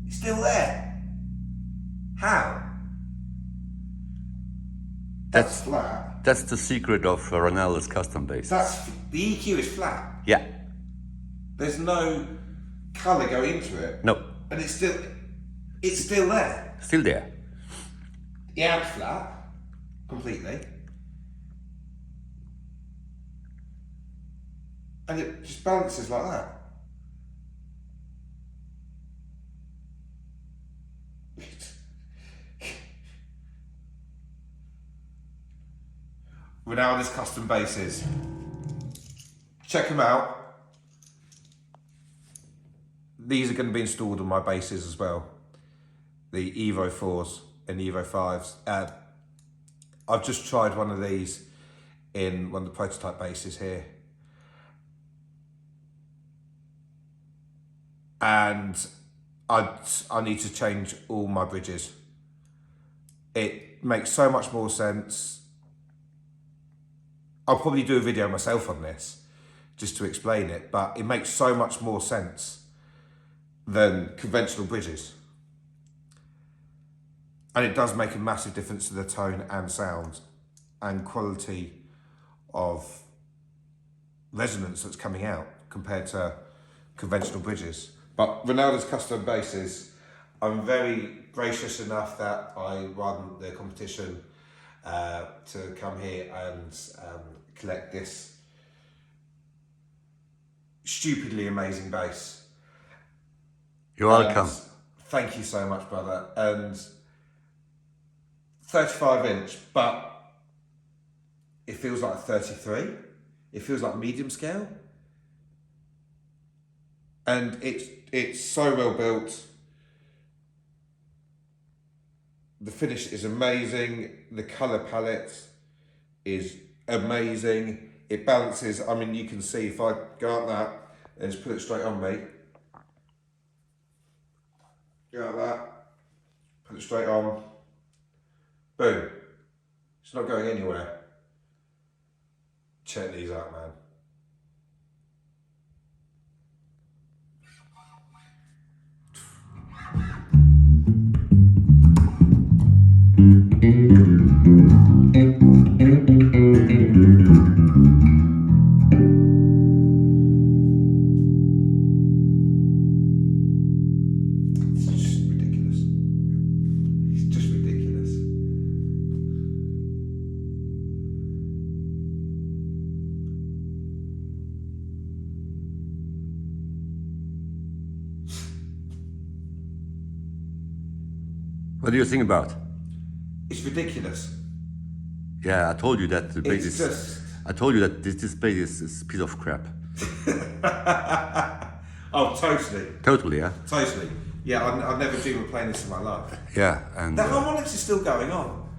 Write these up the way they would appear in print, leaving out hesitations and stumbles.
It's still there. How? That's flat. That's the secret of Ronaldo's custom bass. The EQ is flat. Yeah. There's no colour going into it. No. And it's still there. Still there. The amp's flat, completely. And it just balances like that. Ronaldo's custom basses. Check them out. These are going to be installed on my basses as well. The EVO-4s and EVO-5s. I've just tried one of these in one of the prototype basses here. And I need to change all my bridges. It makes so much more sense. I'll probably do a video myself on this just to explain it, but it makes so much more sense than conventional bridges. And it does make a massive difference to the tone and sound and quality of resonance that's coming out compared to conventional bridges. But Ronaldo's custom basses, I'm very gracious enough that I run the competition to come here and collect this stupidly amazing bass. You're welcome. Thank you so much, brother. And 35 inch, but it feels like 33. It feels like medium scale. And it's so well built. The finish is amazing. The color palette is amazing. It balances. I mean, you can see if I go like that and just put it straight on me. Go like that. Put it straight on. Boom. It's not going anywhere. Check these out, man. What do you think about? It's ridiculous. Yeah, I told you that the bass is. Just... I told you that this bass is a piece of crap. Oh, totally. Totally, yeah. Totally. Yeah, I've never dreamed of playing this in my life. Yeah, and the harmonics is still going on.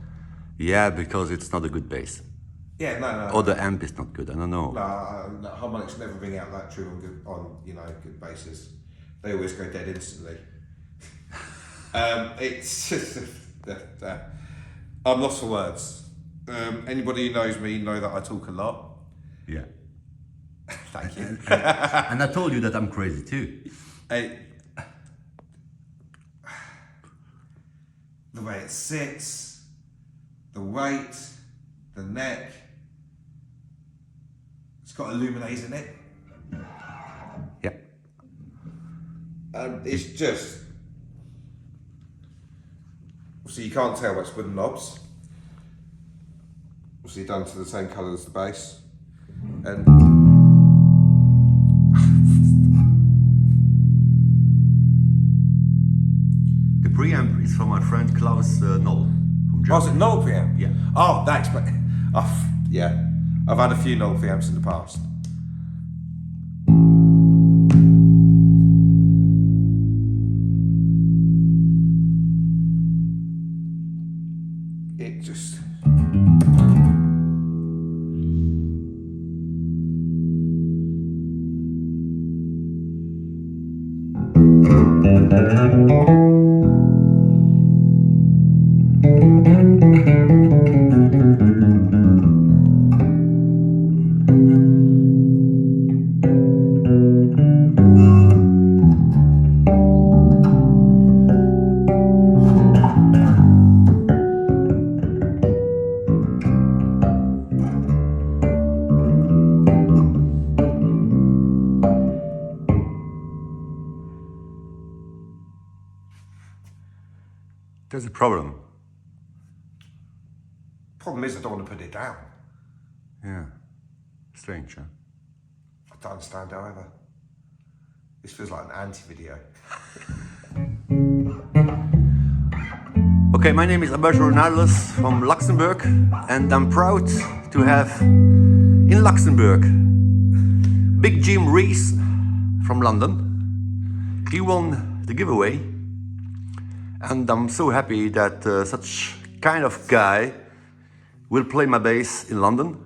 Yeah, because it's not a good bass. Yeah, no. Or the amp is not good. I don't know. No, harmonics never ring out that true on good basses. They always go dead instantly. It's just I'm lost for words. Anybody who knows me know that I talk a lot. Yeah. Thank you. And I told you that I'm crazy too. The way it sits, the weight, the neck. It's got illuminates in it. Yeah. It's just. So you can't tell what's wooden knobs. Obviously done to the same colour as the bass. And the preamp is from my friend Klaus Noll from Germany. oh, is it Knoll preamp? Yeah. Oh, that explains. Oh, yeah. I've had a few Knoll preamps in the past. There's a problem. Problem is, I don't want to put it down. Yeah. Strange, huh? I don't understand however. This feels like an anti-video. Okay, my name is Elliot Randall from Luxembourg, and I'm proud to have in Luxembourg Big Jim Reece from London. He won the giveaway, and I'm so happy that such kind of guy will play my bass in London.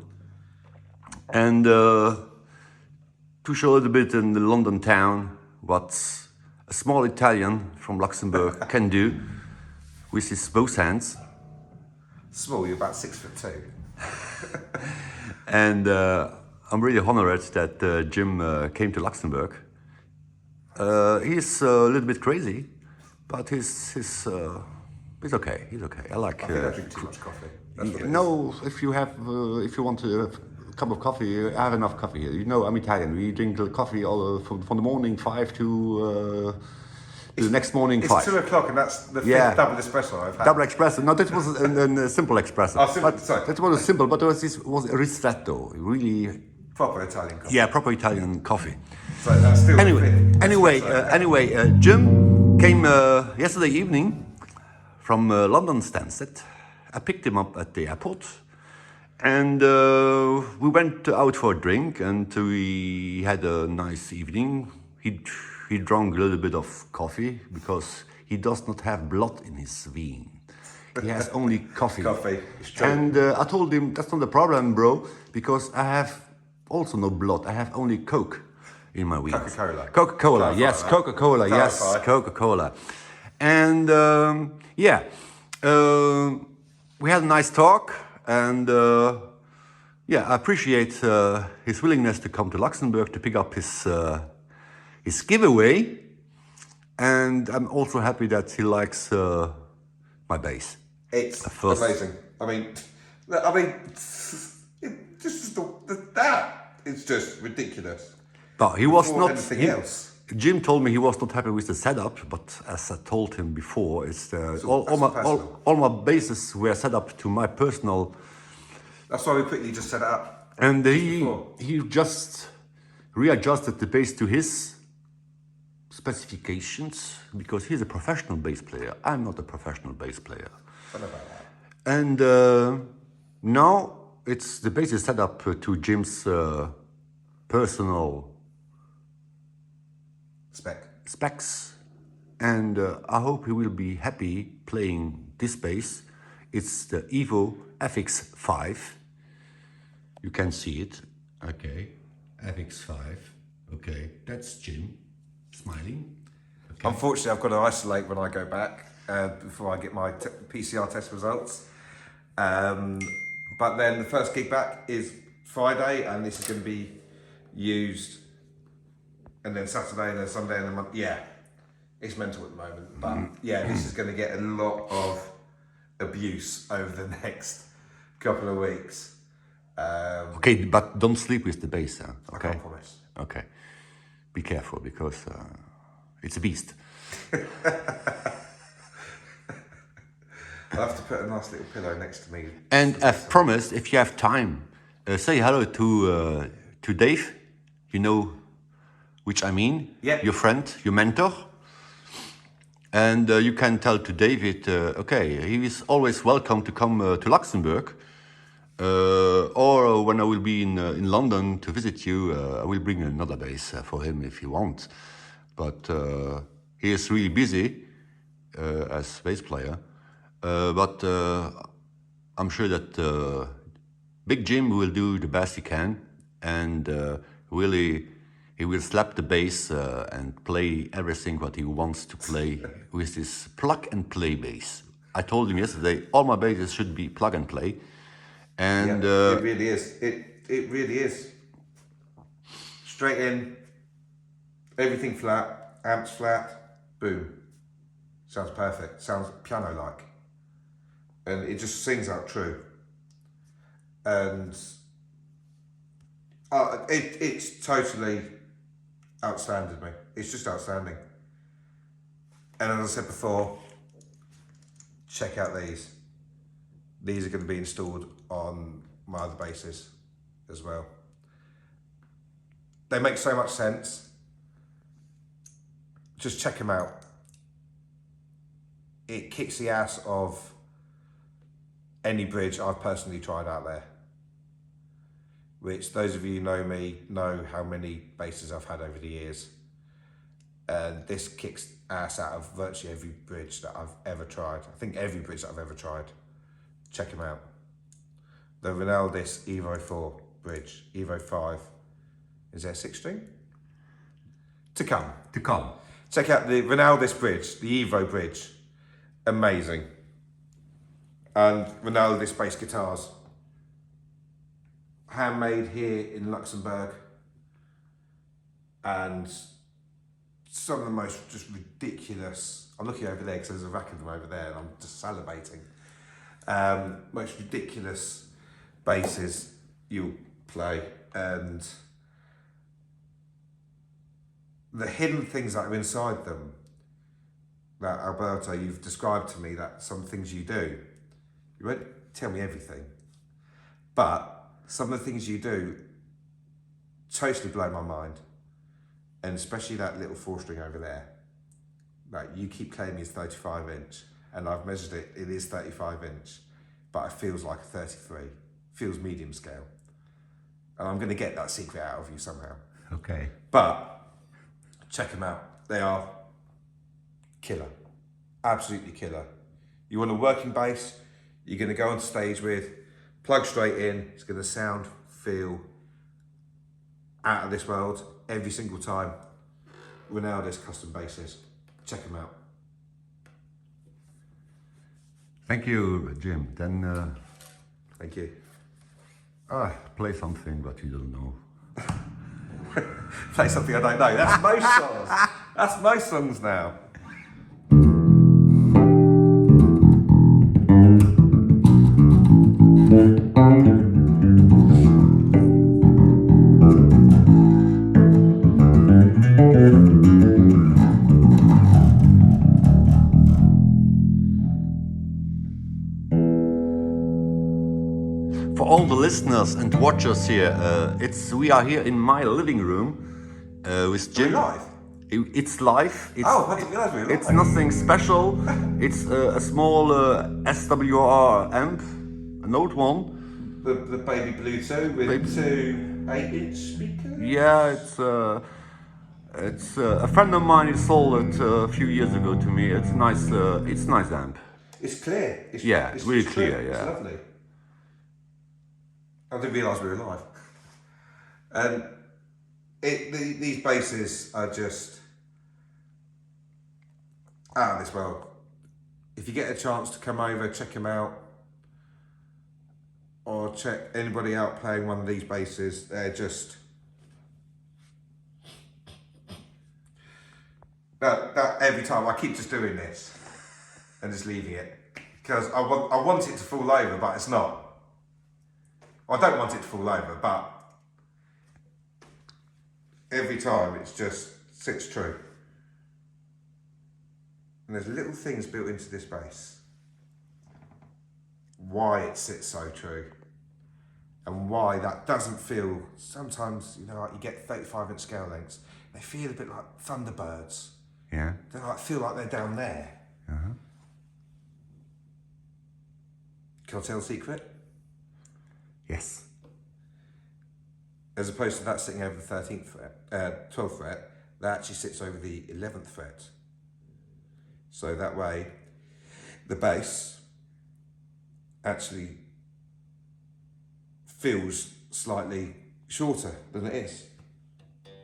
And to show a little bit in the London town what a small Italian from Luxembourg can do with his both hands. Small, you're about 6'2". And I'm really honored that Jim came to Luxembourg. He's a little bit crazy, but he's okay. He's okay. I like. I think I drink too much coffee. That's what it No, if you want to have a cup of coffee, I have enough coffee here. You know, I'm Italian. We drink the coffee all from the morning 5 to the next morning 5. It's 2 o'clock and that's the fifth double espresso I've had. Double espresso. No, that was a simple espresso. Oh, simple, but sorry. that was simple, but this was a ristretto. Really. Proper Italian coffee. Yeah, proper Italian coffee. So that's still Anyway, Jim came yesterday evening from London Stansted. I picked him up at the airport, and we went out for a drink, and we had a nice evening. He drank a little bit of coffee because he does not have blood in his vein. He has only coffee. Coffee, it's true. And I told him, that's not the problem, bro, because I have also no blood. I have only Coke in my veins. Coca-Cola. Coca-Cola, Clarify yes, that. Coca-Cola, yes, Clarify. Coca-Cola. And we had a nice talk, and I appreciate his willingness to come to Luxembourg to pick up his giveaway. And I'm also happy that he likes my bass. It's First. amazing. I mean, this is that. It's just ridiculous. But he was Before not. anything else. Jim told me he was not happy with the setup, but as I told him before, it's all my basses were set up to my personal. That's why we quickly just set it up. And before. he just readjusted the bass to his specifications because he's a professional bass player. I'm not a professional bass player. I know about that. And now the bass is set up to Jim's personal specs, and I hope he will be happy playing this bass. It's the EVO-FX5. You can see it. Okay, FX5. Okay, that's Jim smiling. Okay. Unfortunately, I've got to isolate when I go back before I get my PCR test results. But then the first gig back is Friday, and this is going to be used. And then Saturday and then Sunday and then Monday. Yeah, it's mental at the moment. But this is going to get a lot of abuse over the next couple of weeks. Okay, but don't sleep with the bass, huh? Okay. I can't promise. Okay. Be careful because it's a beast. I'll have to put a nice little pillow next to me. And I've promised, if you have time, say hello to Dave. You know which I mean, your friend, your mentor. And you can tell to David, okay, he is always welcome to come to Luxembourg. Or when I will be in London to visit you, I will bring another bass for him if you want. But he is really busy as bass player. But I'm sure that Big Jim will do the best he can, and really He will slap the bass and play everything what he wants to play with this plug and play bass. I told him yesterday all my basses should be plug and play, and it really is. It really is. Straight in, everything flat, amps flat, boom. Sounds perfect. Sounds piano-like, and it just sings out true. And it's totally outstanding me. It's just outstanding. And as I said before, check out these. These are going to be installed on my other basses as well. They make so much sense. Just check them out. It kicks the ass of any bridge I've personally tried out there. Which those of you who know me know how many basses I've had over the years. And this kicks ass out of virtually every bridge that I've ever tried. I think every bridge that I've ever tried. Check them out. The Ronaldis EVO-4 bridge, EVO-5. Is there a 6-string? To come. to come. Check out the Ronaldis bridge, the Evo bridge. Amazing. And Ronaldis bass guitars. Handmade here in Luxembourg. And some of the most just ridiculous, I'm looking over there because there's a rack of them over there and I'm just salivating. Most ridiculous basses you'll play, and the hidden things that are inside them that Alberto, you've described to me, that some things you do, you won't tell me everything, but some of the things you do totally blow my mind. And especially that little 4-string over there. Like, you keep claiming it's 35 inch, and I've measured it, it is 35 inch, but it feels like a 33, feels medium scale. And I'm gonna get that secret out of you somehow. Okay. But check them out, they are killer, absolutely killer. You want a working bass, you're gonna go on stage with, plug straight in, it's gonna sound, feel out of this world every single time. Ronaldis custom basses, check them out. Thank you, Jim. Then Thank you. play something that you don't know. Play something I don't know. That's most songs. That's most songs now. For all the listeners and watchers here, we are here in my living room with Jim. Are we live? It's live. It's, I didn't realise we were live. It's nothing special. It's a small SWR amp, a Note 1. The baby Bluetooth with two 8-inch speakers. Yeah, it's a friend of mine installed it a few years ago to me. It's nice. It's nice amp. It's clear. It's really it's clear. true. Yeah. It's lovely. I didn't realise we were live. And these basses are just out of this world. If you get a chance to come over, check them out, or check anybody out playing one of these basses, they're just that every time I keep just doing this and just leaving it because I want it to fall over, but it's not. I don't want it to fall over, but every time it's just sits true. And there's little things built into this bass. Why it sits so true. And why that doesn't feel, sometimes, you know, like you get 35-inch scale lengths, they feel a bit like Thunderbirds. Yeah. They feel like they're down there. Uh-huh. Can I tell a secret? Yes. As opposed to that sitting over the 13th fret, 12th fret, that actually sits over the 11th fret. So that way, the bass actually feels slightly shorter than it is.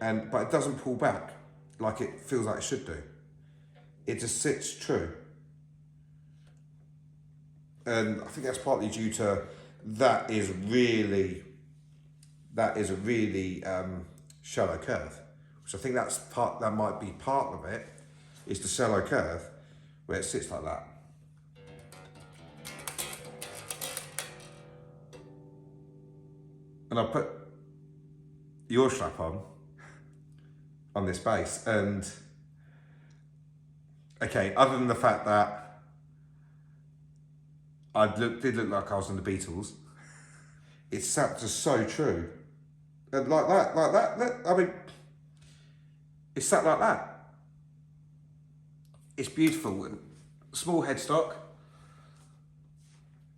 but it doesn't pull back like it feels like it should do. It just sits true. And I think that's partly due to that is a really shallow curve. So I think that might be part of it, is the shallow curve where it sits like that. And I put your strap on this bass, and okay, other than the fact that did look like I was in the Beatles, it sat just so true. And like that, I mean, it sat like that. It's beautiful. Small headstock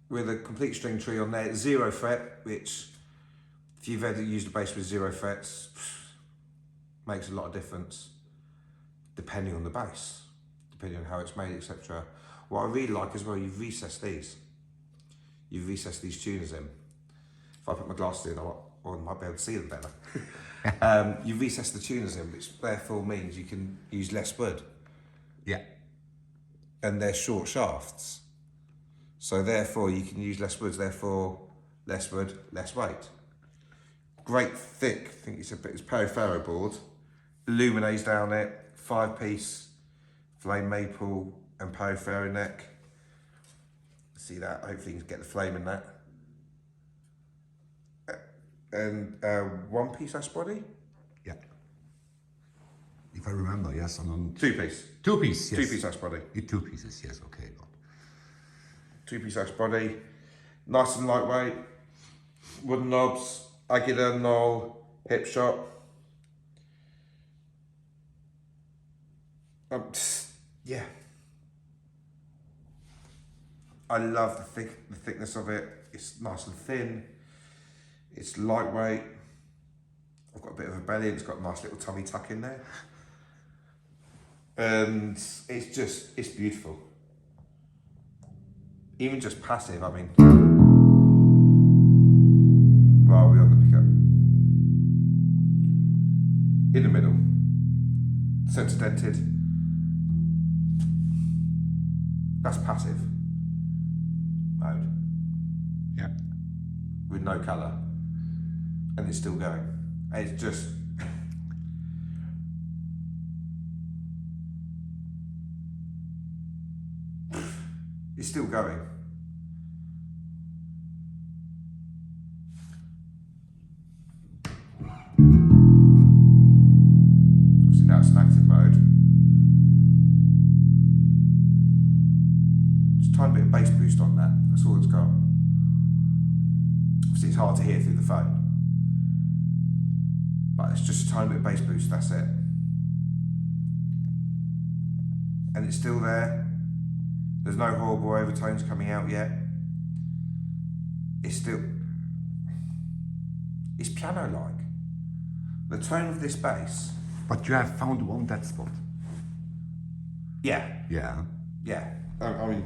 with a complete string tree on there, 0 fret, which if you've ever used a bass with 0 frets, makes a lot of difference depending on the bass, depending on how it's made, etc. What I really like as well, you've recessed these. You've recessed these tuners in. If I put my glasses in, I might be able to see them better. You've recessed the tuners in, which therefore means you can use less wood. Yeah. And they're short shafts. So therefore you can use less woods, therefore less wood, less weight. Great thick, I think it's Perry-Ferro board. Illuminates down it, 5-piece flame maple and Perry-Ferro neck. See that? Hopefully you can get the flame in that. And 1-piece ash body? Yeah. If I remember, yes. 2-piece. 2-piece, yes. 2-piece ash body. 2 pieces, yes, okay. 2-piece ash body. Nice and lightweight. Wooden knobs. Aguilar, knoll, hip shot. Yeah. I love the thickness of it. It's nice and thin. It's lightweight. I've got a bit of a belly. It's got a nice little tummy tuck in there. And it's beautiful. Even just passive, I mean. Where are we on the pickup? In the middle. Centre dented. That's passive mode. Yeah. With no colour. And it's still going. It's just... it's still going. Obviously now it's in active mode. Just a tiny bit of bass boost on that. That's all it's got. Obviously it's hard to hear through the phone. But it's just a tiny bit of bass boost, that's it. And it's still there. There's no horrible overtones coming out yet. It's piano-like. The tone of this bass. But you have found one dead spot. Yeah. Yeah. Yeah. I mean...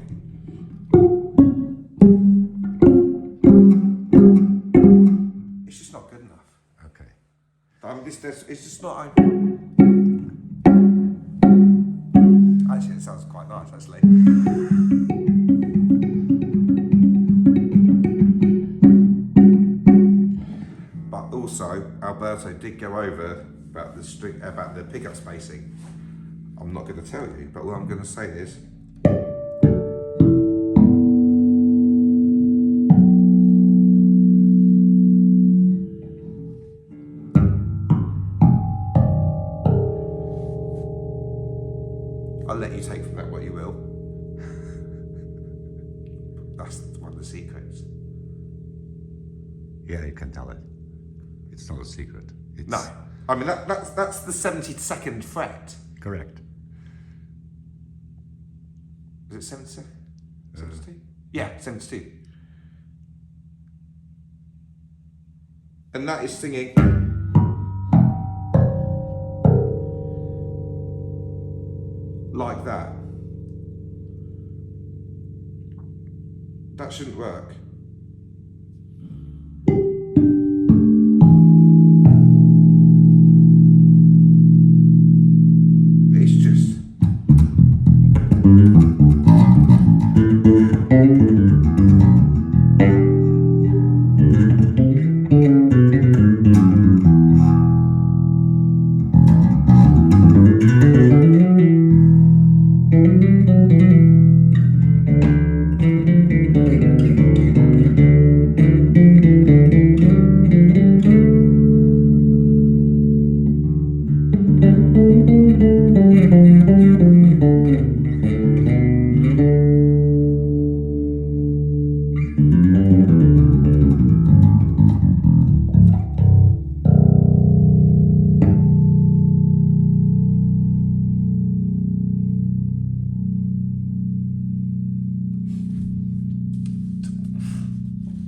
it's just not good enough. Okay. It's just not... Actually, it sounds quite nice, actually. But also, Alberto did go over about the pickup spacing. I'm not going to tell you, but what I'm going to say is, I'll let you take from that what you will. That's one of the secrets. Yeah, you can tell it. It's not a secret. It's... No, I mean that's the 72nd fret. Correct. Is it 72? 72? Yeah, 72. And that is singing. Like that. That shouldn't work.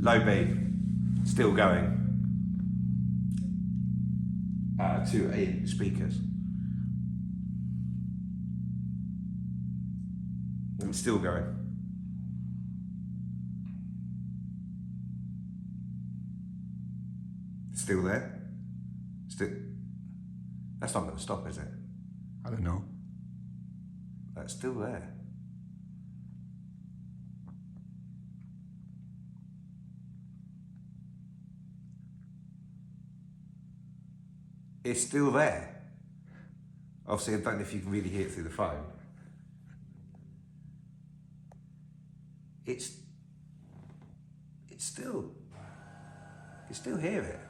low B, still going. 2 8 speakers. And it's still going. Still there? Still. That's not going to stop, is it? I don't know. That's still there. It's still there. Obviously, I don't know if you can really hear it through the phone. It's still, you still hear it.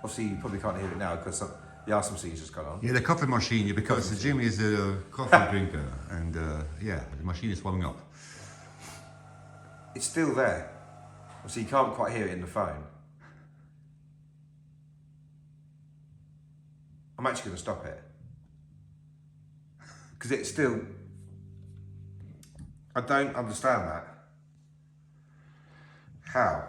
Obviously, you probably can't hear it now because the RSMC's just gone on. Yeah, the coffee machine, because Jim is a coffee drinker, and yeah, the machine is warming up. It's still there. Obviously, you can't quite hear it in the phone. I'm actually going to stop it. Because it's still... I don't understand that. How?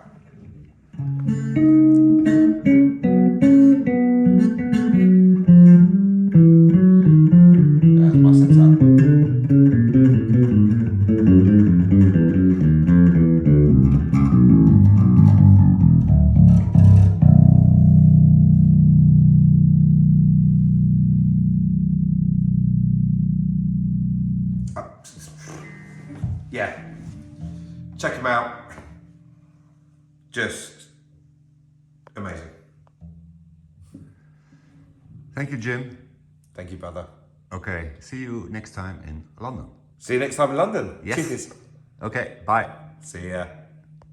That's my setup. Yeah, check them out. Just amazing. Thank you, Jim. Thank you, brother. Okay, see you next time in London. See you next time in London. Yes. Cheers. Okay, bye. See ya.